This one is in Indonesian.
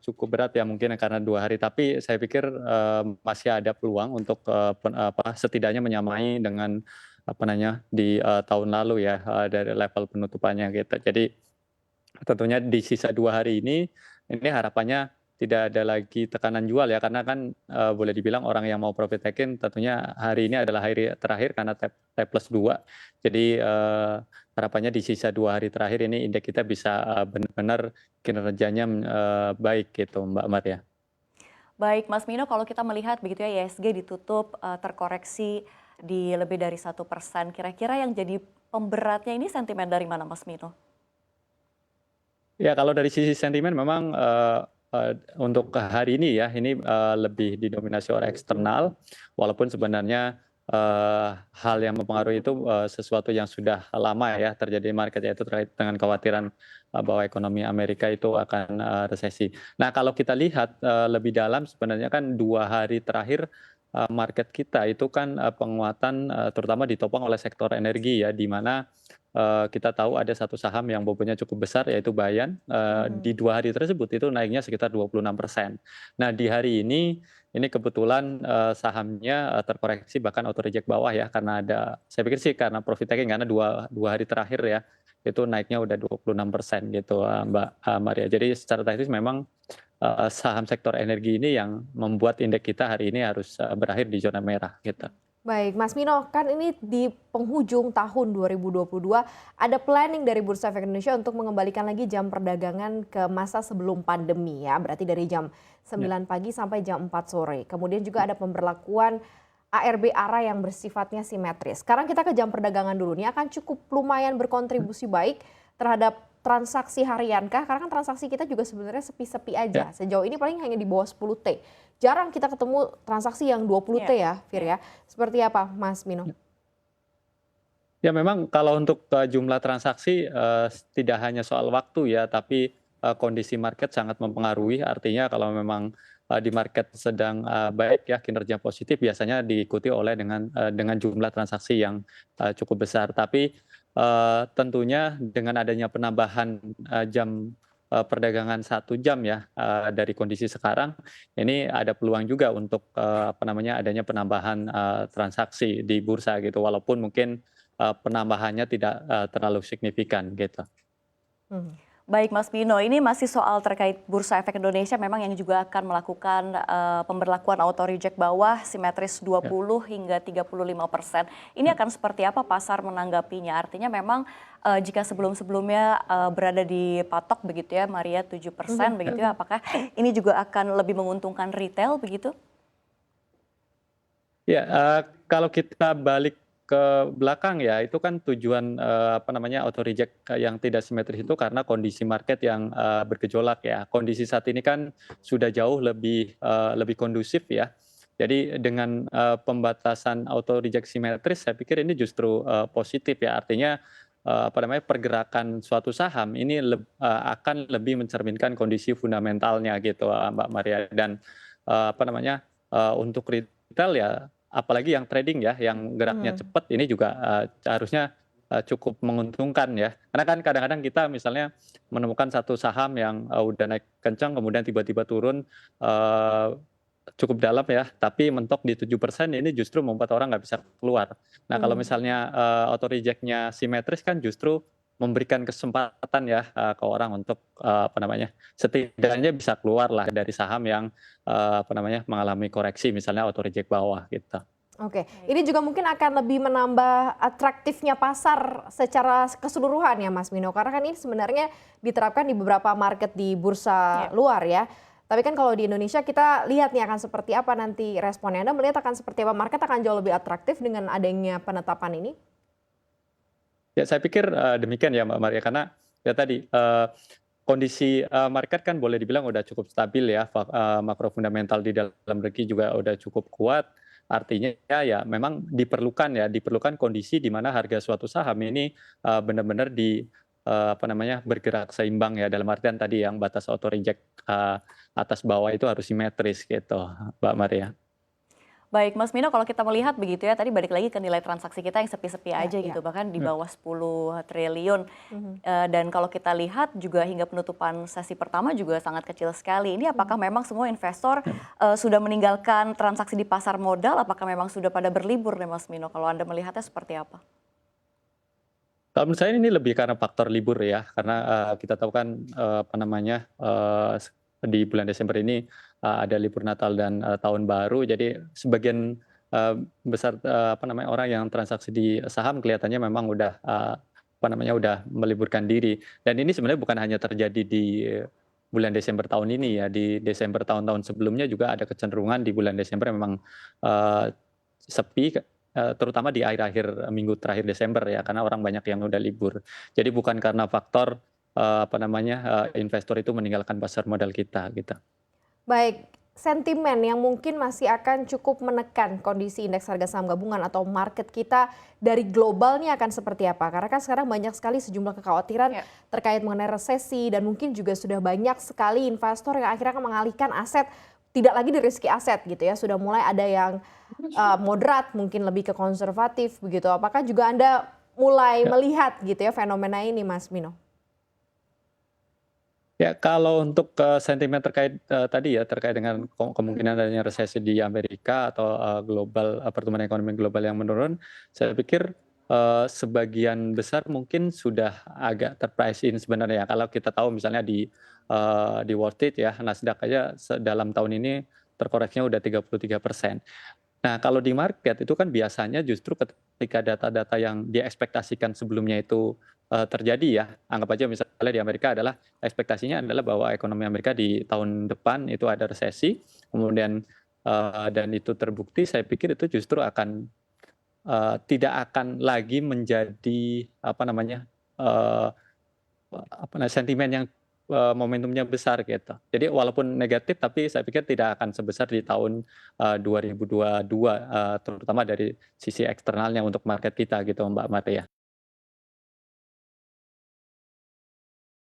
cukup berat ya mungkin karena 2 hari, tapi saya pikir, masih ada peluang untuk, setidaknya menyamai dengan, tahun lalu ya, dari level penutupannya gitu. Jadi tentunya di sisa 2 hari ini harapannya tidak ada lagi tekanan jual ya, karena kan, boleh dibilang orang yang mau profit taking tentunya hari ini adalah hari terakhir karena T+2. Jadi, harapannya di sisa 2 hari terakhir ini indeks kita bisa, benar-benar kinerjanya, baik gitu Mbak Maria. Baik Mas Mino, kalau kita melihat begitu ya ISG ditutup, terkoreksi di lebih dari 1%, kira-kira yang jadi pemberatnya ini sentimen dari mana Mas Mino? Ya kalau dari sisi sentimen memang, untuk ke hari ini ya, ini, lebih didominasi oleh eksternal, walaupun sebenarnya, hal yang mempengaruhi itu, sesuatu yang sudah lama ya terjadi di market, yaitu terkait dengan kekhawatiran, bahwa ekonomi Amerika itu akan, resesi. Nah kalau kita lihat, lebih dalam sebenarnya kan 2 hari terakhir, market kita itu kan, penguatan, terutama ditopang oleh sektor energi ya, di mana kita tahu ada satu saham yang bobotnya cukup besar yaitu Bayan, di Mhm. 2 hari tersebut itu naiknya sekitar 26%. Nah di hari ini kebetulan, sahamnya, terkoreksi bahkan auto reject bawah ya karena saya pikir sih karena profit taking karena dua hari terakhir ya, itu naiknya udah 26% gitu, Mbak, Maria. Jadi secara teknis memang, saham sektor energi ini yang membuat indeks kita hari ini harus, berakhir di zona merah gitu. Baik, Mas Mino, kan ini di penghujung tahun 2022 ada planning dari Bursa Efek Indonesia untuk mengembalikan lagi jam perdagangan ke masa sebelum pandemi ya, berarti dari jam Ya. 9 pagi sampai jam 4 sore. Kemudian juga ada pemberlakuan ARB ARA yang bersifatnya simetris. Sekarang kita ke jam perdagangan dulu, ini akan cukup lumayan berkontribusi baik terhadap transaksi harian kah? Karena kan transaksi kita juga sebenarnya sepi-sepi aja. Ya. Sejauh ini paling hanya di bawah 10T. Jarang kita ketemu transaksi yang 20T Iya, ya, Fir iya. ya. Seperti apa Mas Mino? Ya memang kalau untuk, jumlah transaksi, tidak hanya soal waktu ya, tapi, kondisi market sangat mempengaruhi. Artinya kalau memang, di market sedang, baik ya, kinerja positif biasanya diikuti oleh dengan jumlah transaksi yang, cukup besar. Tapi, tentunya dengan adanya penambahan, jam, perdagangan 1 jam ya, dari kondisi sekarang, ini ada peluang juga untuk, adanya penambahan, transaksi di bursa gitu. Walaupun mungkin penambahannya tidak, terlalu signifikan gitu. Mhm. Baik Mas Mino, ini masih soal terkait Bursa Efek Indonesia memang yang juga akan melakukan, pemberlakuan auto reject bawah simetris Ya. 20 hingga 35%. Ini akan seperti apa pasar menanggapinya? Artinya memang, jika sebelum-sebelumnya, berada di patok begitu ya Maria 7% Mhm, begitu ya, mhm. apakah ini juga akan lebih menguntungkan retail begitu? Ya, kalau kita balik ke belakang ya, itu kan tujuan, auto reject yang tidak simetris itu karena kondisi market yang, bergejolak ya. Kondisi saat ini kan sudah jauh lebih kondusif ya. Jadi dengan, pembatasan auto reject simetris saya pikir ini justru, positif ya. Artinya, pergerakan suatu saham ini akan lebih mencerminkan kondisi fundamentalnya gitu, Mbak Maria. Dan, untuk retail ya apalagi yang trading ya, yang geraknya Mhm. cepat ini juga, harusnya, cukup menguntungkan ya. Karena kan kadang-kadang kita misalnya menemukan satu saham yang, udah naik kencang kemudian tiba-tiba turun, eee, cukup dalam ya, tapi mentok di 7% ini justru membuat orang nggak bisa keluar. Nah kalau Mhm. misalnya, auto reject-nya simetris kan justru memberikan kesempatan ya, ke orang untuk, setidaknya bisa keluar lah dari saham yang, mengalami koreksi misalnya auto reject bawah gitu. Oke, Baik. ini juga mungkin akan lebih menambah atraktifnya pasar secara keseluruhan ya Mas Mino, karena kan ini sebenarnya diterapkan di beberapa market di bursa Iya. luar ya. Tapi kan kalau di Indonesia kita lihat nih akan seperti apa nanti responnya. Anda melihat akan seperti apa? Market akan jauh lebih atraktif dengan adanya penetapan ini? Ya saya pikir, demikian ya Mbak Maria, karena ya tadi, kondisi, market kan boleh dibilang udah cukup stabil ya, makro fundamental di dalam negeri juga udah cukup kuat. Artinya ya memang diperlukan kondisi di mana harga suatu saham ini, benar-benar bergerak seimbang ya, dalam artian tadi yang batas auto reject, atas bawah itu harus simetris gitu, Mbak Maria. Baik, Mas Mino, kalau kita melihat begitu ya, tadi balik lagi ke nilai transaksi kita yang sepi-sepi Ya, aja ya. gitu, bahkan di bawah 10 triliun. Mhm. Dan kalau kita lihat juga hingga penutupan sesi pertama juga sangat kecil sekali. Ini apakah memang semua investor sudah meninggalkan transaksi di pasar modal? Apakah memang sudah pada berlibur nih Mas Mino? Kalau Anda melihatnya seperti apa? Kalau menurut saya ini lebih karena faktor libur ya, karena kita tahu kan apa namanya di bulan Desember ini ada libur Natal dan Tahun Baru, jadi sebagian besar apa namanya orang yang transaksi di saham kelihatannya memang udah apa namanya udah meliburkan diri. Dan ini sebenarnya bukan hanya terjadi di bulan Desember tahun ini ya, di Desember tahun-tahun sebelumnya juga ada kecenderungan di bulan Desember memang eh, sepi, terutama di akhir-akhir minggu terakhir Desember ya, karena orang banyak yang udah libur. Jadi bukan karena faktor, apa namanya, investor itu meninggalkan pasar modal kita, gitu. Baik, sentimen yang mungkin masih akan cukup menekan kondisi indeks harga saham gabungan atau market kita dari globalnya akan seperti apa? Karena kan sekarang banyak sekali sejumlah kekhawatiran Ya. terkait mengenai resesi dan mungkin juga sudah banyak sekali investor yang akhirnya akan mengalihkan aset tidak lagi di riski aset gitu ya. Sudah mulai ada yang moderat, mungkin lebih ke konservatif begitu. Apakah juga Anda mulai Ya. melihat gitu ya fenomena ini, Mas Mino? Ya, kalau untuk sentimen terkait tadi ya, terkait dengan kemungkinan adanya resesi di Amerika atau global pertumbuhan ekonomi global yang menurun, saya pikir sebagian besar mungkin sudah agak terprice in sebenarnya. Kalau kita tahu misalnya di Wall Street ya, Nasdaq aja dalam tahun ini terkoreksinya udah 33%. Nah, kalau di market itu kan biasanya justru ketika data-data yang diekspektasikan sebelumnya itu terjadi ya, anggap aja misalnya di Amerika adalah ekspektasinya adalah bahwa ekonomi Amerika di tahun depan itu ada resesi, kemudian dan itu terbukti, saya pikir itu justru akan tidak akan lagi menjadi apa namanya, eee, apa namanya, sentimen yang momentumnya besar gitu. Jadi walaupun negatif tapi saya pikir tidak akan sebesar di tahun 2022, terutama dari sisi eksternalnya untuk market kita gitu Mbak Maria.